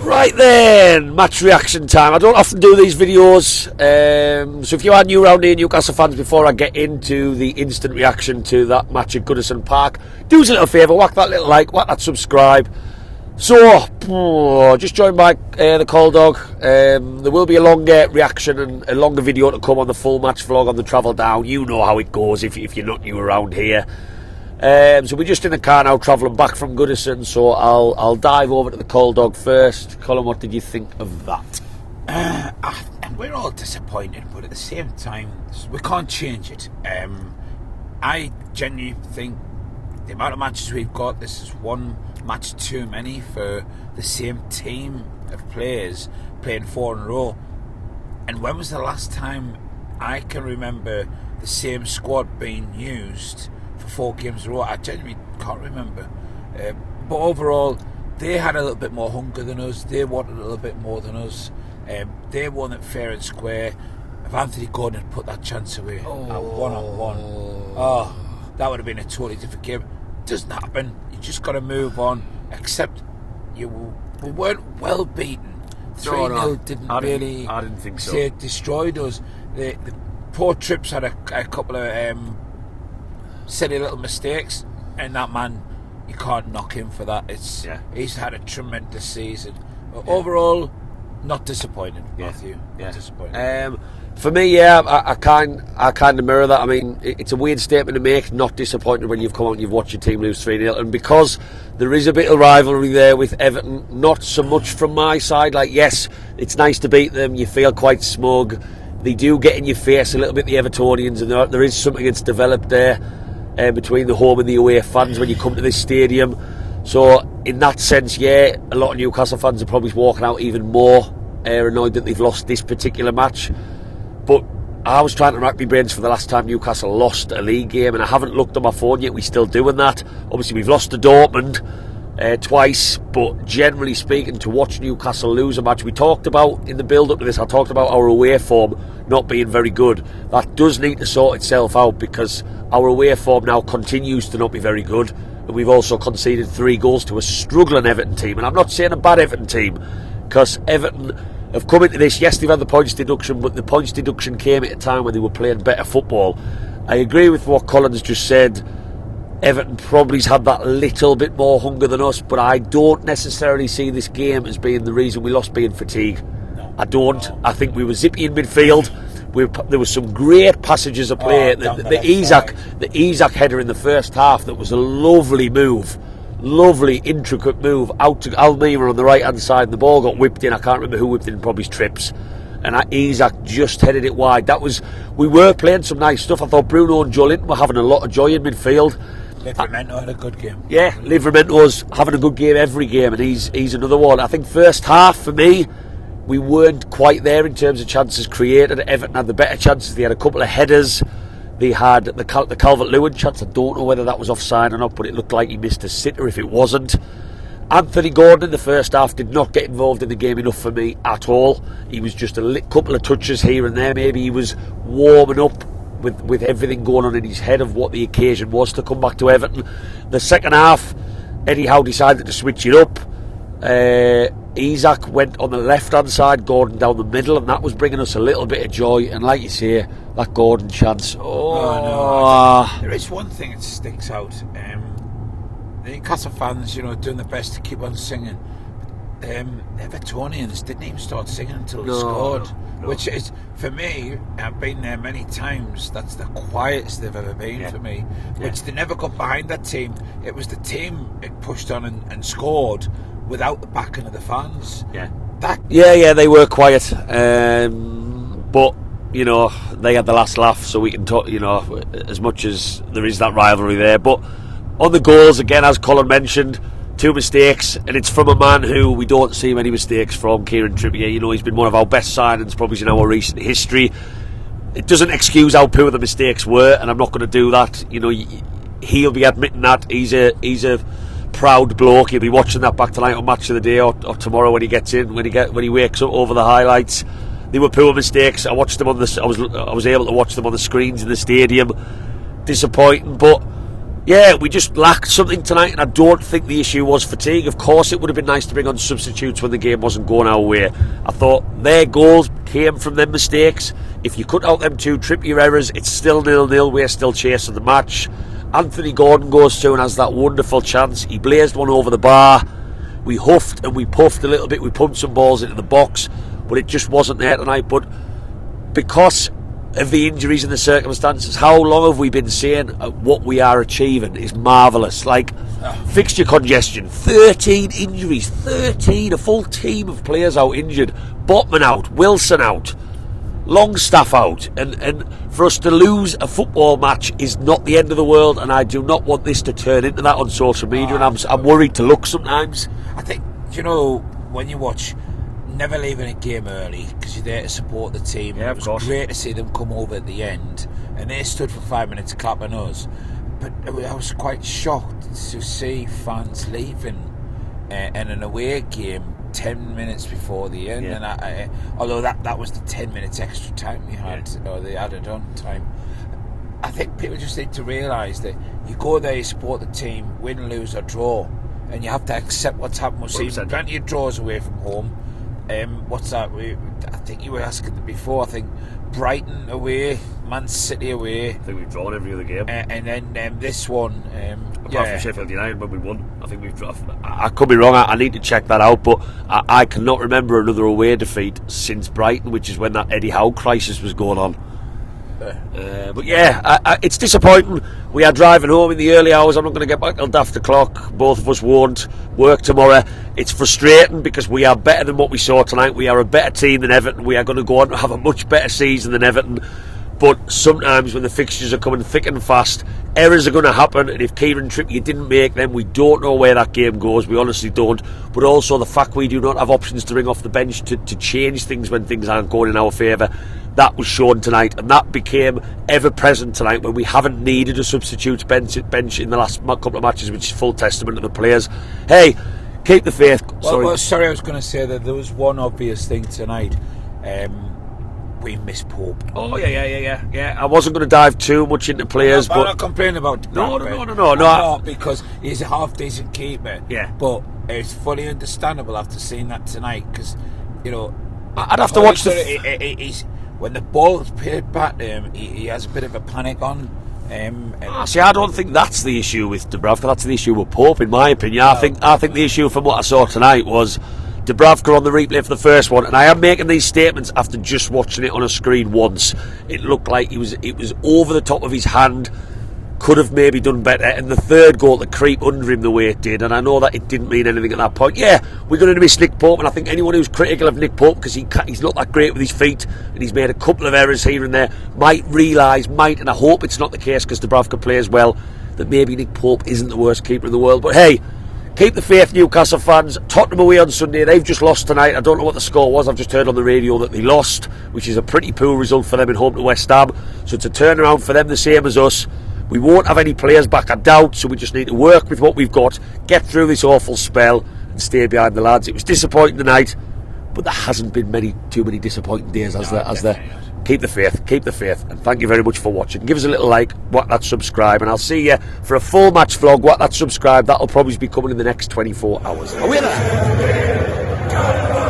Right then, match reaction time. I don't often do these videos, so if you are new around here, Newcastle fans, before I get into the instant reaction to that match at Goodison Park, do us a little favour, whack that little like, whack that subscribe. So, just joined by the Call Dog. There will be a longer reaction and a longer video to come on the full match vlog on the travel down. You know how it goes if you're not new around here. So we're just in the car now, travelling back from Goodison. So I'll dive over to the Call Dog first. Colin, what did you think of that? And we're all disappointed, but at the same time, we can't change it. I genuinely think the amount of matches we've got, this is one match too many for the same team of players playing 4 in a row. And when was the last time I can remember the same squad being used for 4 games in a row? I genuinely can't remember. But overall, they had a little bit more hunger than us. They wanted a little bit more than us. They won it fair and square. If Anthony Gordon had put that chance away at 1-on-1, that would have been a totally different game. Doesn't happen. You just got to move on. Except we weren't well beaten. 3-0 didn't really. I didn't think so. Say it destroyed us. The poor Trips had a couple of silly little mistakes, and that man, you can't knock him for that. He's had a tremendous season. Overall, not disappointed, Matthew. Not disappointed. For me, I kind of mirror that. I mean, it's a weird statement to make. Not disappointed when you've come out and you've watched your team lose 3-0, and because there is a bit of rivalry there with Everton, not so much from my side. Like, yes, it's nice to beat them. You feel quite smug. They do get in your face a little bit, the Evertonians, and there is something that's developed there between the home and the away fans when you come to this stadium. So in that sense, a lot of Newcastle fans are probably walking out even more annoyed that they've lost this particular match. But I was trying to rack my brains for the last time Newcastle lost a league game, and I haven't looked on my phone yet. We're still doing that. Obviously, we've lost to Dortmund twice, but generally speaking, to watch Newcastle lose a match, we talked about in the build-up to this, I talked about our away form not being very good. That does need to sort itself out, because our away form now continues to not be very good, and we've also conceded 3 goals to a struggling Everton team. And I'm not saying a bad Everton team, because Everton have come into this, yes, they've had the points deduction, but the points deduction came at a time when they were playing better football. I agree with what Colin's just said. Everton probably's had that little bit more hunger than us, but I don't necessarily see this game as being the reason we lost, being fatigue. I don't. I think we were zippy in midfield. There was some great passages of play. The Isak header in the first half, that was a lovely move. Lovely, intricate move out to Almeida on the right hand side. The ball got whipped in. I can't remember who whipped in, probably Trips. And Isak just headed it wide. We were playing some nice stuff. I thought Bruno and Joelinton were having a lot of joy in midfield. Livramento had a good game. Yeah, Livramento's having a good game every game, and he's another one. I think first half, for me, we weren't quite there in terms of chances created. Everton had the better chances. They had a couple of headers. They had the Calvert-Lewin chance. I don't know whether that was offside or not, but it looked like he missed a sitter if it wasn't. Anthony Gordon in the first half did not get involved in the game enough for me at all. He was just a couple of touches here and there. Maybe he was warming up with everything going on in his head of what the occasion was to come back to Everton. The second half, Eddie Howe decided to switch it up. Isak went on the left-hand side, Gordon down the middle, and that was bringing us a little bit of joy. And like you say, that Gordon chance. There is one thing that sticks out. The Newcastle fans, doing their best to keep on singing. Evertonians didn't even start singing until they scored. Which is, for me, I've been there many times, that's the quietest they've ever been for me. Which they never got behind that team. It was the team that pushed on and scored without the backing of the fans. They were quiet, but they had the last laugh, so we can talk. As much as there is that rivalry there, but on the goals again, as Colin mentioned, 2 mistakes, and it's from a man who we don't see many mistakes from, Kieran Trippier. He's been one of our best signings probably in our recent history. it doesn't excuse how poor the mistakes were, and I'm not going to do that. You know, he'll be admitting that. He's a proud bloke. He'll be watching that back tonight on Match of the Day or tomorrow when he gets in, when he wakes up over the highlights. They were poor mistakes. I watched them on I was able to watch them on the screens in the stadium. Disappointing, but yeah, we just lacked something tonight, and I don't think the issue was fatigue. Of course, it would have been nice to bring on substitutes when the game wasn't going our way. I thought their goals came from them mistakes. If you cut out them 2 Trippier errors, it's still 0-0. We're still chasing the match. Anthony Gordon goes through and has that wonderful chance. He blazed one over the bar. We huffed and we puffed a little bit. We pumped some balls into the box, but it just wasn't there tonight. But because of the injuries and the circumstances, how long have we been saying what we are achieving is marvellous? Like, fixture congestion, 13 injuries, 13, a full team of players out injured. Botman out, Wilson out, Longstaff out, and for us to lose a football match is not the end of the world, and I do not want this to turn into that on social media, and I'm worried to look sometimes. I think, you know, when you watch, never leaving a game early because you're there to support the team. Yeah, it was great to see them come over at the end, and they stood for 5 minutes clapping us. But I was quite shocked to see fans leaving in an away game 10 minutes before the end. Yeah. And I, although that was the 10 minutes extra time we had, or they added on time. I think people just need to realise that you go there, you support the team, win, lose or draw, and you have to accept what's happened. We've seen plenty of draws away from home. What's that? I think you were asking before. I think Brighton away, Man City away. I think we've drawn every other game. And then this one. Apart from Sheffield United when we won, I think we've drawn. I could be wrong. I need to check that out, but I cannot remember another away defeat since Brighton, which is when that Eddie Howe crisis was going on. But yeah, it's disappointing. We are driving home in the early hours. I'm not going to get back till after clock. Both of us won't work tomorrow. It's frustrating because we are better than what we saw tonight. We are a better team than Everton. We are going to go on to have a much better season than Everton. But sometimes when the fixtures are coming thick and fast, errors are going to happen, and if Kieran Trippier didn't make them, we don't know where that game goes. We honestly don't. But also the fact we do not have options to bring off the bench to change things when things aren't going in our favour, that was shown tonight, and that became ever present tonight when we haven't needed a substitute bench in the last couple of matches, which is full testament to the players. Hey, keep the faith. Sorry, I was going to say that there was one obvious thing tonight. We missed Pope. Oh yeah. I wasn't going to dive too much into players, I'm not complaining about no. Because he's a half decent keeper. Yeah, but it's fully understandable after seeing that tonight, because you know I'd have to watch when the ball's played back to him, he has a bit of a panic on. See, I don't think that's the issue with Dubravka. That's the issue with Pope, in my opinion. I think the issue from what I saw tonight was Dubravka on the replay for the first one, and I am making these statements after just watching it on a screen once. It looked like it was over the top of his hand. Could have maybe done better, and the third goal to creep under him the way it did, and I know that it didn't mean anything at that point. Yeah, we're going to miss Nick Pope, and I think anyone who's critical of Nick Pope, because he's not that great with his feet, and he's made a couple of errors here and there, might, and I hope it's not the case because Dubravka plays well, that maybe Nick Pope isn't the worst keeper in the world. But hey, keep the faith, Newcastle fans. Tottenham away on Sunday. They've just lost tonight. I don't know what the score was. I've just heard on the radio that they lost, which is a pretty poor result for them in home to West Ham. So it's a turnaround for them, the same as us. We won't have any players back, I doubt, so we just need to work with what we've got, get through this awful spell and stay behind the lads. It was disappointing tonight, but there hasn't been too many disappointing days, as there. Keep the faith, and thank you very much for watching. Give us a little like, whack that subscribe, and I'll see you for a full match vlog. Whack that subscribe, that'll probably be coming in the next 24 hours. Are we there?